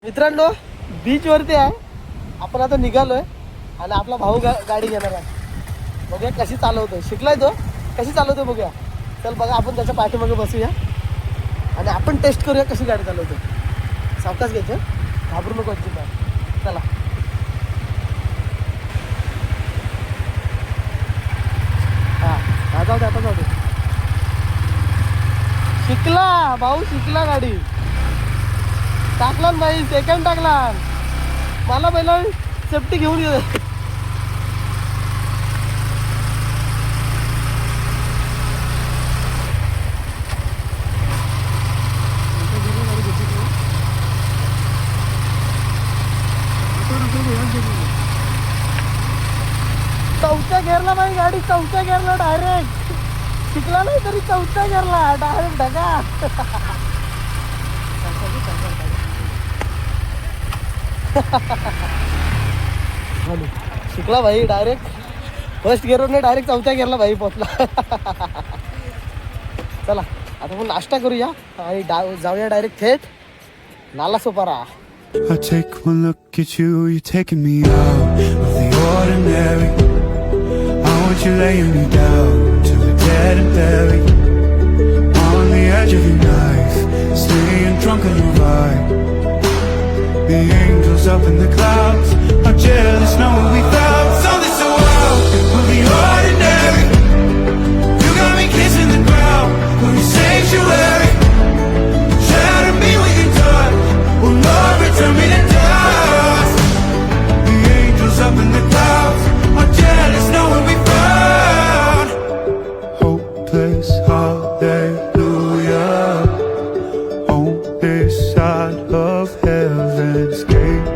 मित्रांनो बीच वरती आहे आपण आता निघालोय आणि आपला भाऊ गाडी घेणार आहे. बघूया कशी चालवतोय, शिकलाय तो कशी चालवतोय बघूया. चल बघा आपण त्याच्या पाठीमागे बसूया आणि आपण टेस्ट करूया कशी गाडी चालवतोय. सावकाश घ्यायचं, घाबरू नको अजिबात. चला हा जाऊ दे आता जाऊ दे. शिकला भाऊ, शिकला गाडी. टाकला ना बाई, सेकंड टाकला. मला पहिला सेफ्टी घेऊन गेलो. चौथ्या गेअरला बाई गाडी, चौथ्या गेअरला डायरेक्ट. शिकला नाही तरी चौथ्या गेअरला डायरेक्ट ढगा. शिकला भाई डायरेक्ट फर्स्ट गिअरवर डायरेक्ट चौथ्या गिअरला भाई पोहोचला. चला आता आपण नाश्ता करूया आणि जाऊया डायरेक्ट थेट Nalasopara. I take one look at you, you're taking me out of the ordinary. I want you laying me down to the dead and buried on the edge of your knife, staying drunk on your vibe. The angels up in the clouds are jealous, know what we found. Something so wild, of the ordinary. You got me kissing the ground, from your sanctuary. Shatter me with your touch, will Lord return me to dust. The angels up in the clouds are jealous, know what we found. Hopeless, hallelujah. On this side of heaven's gate,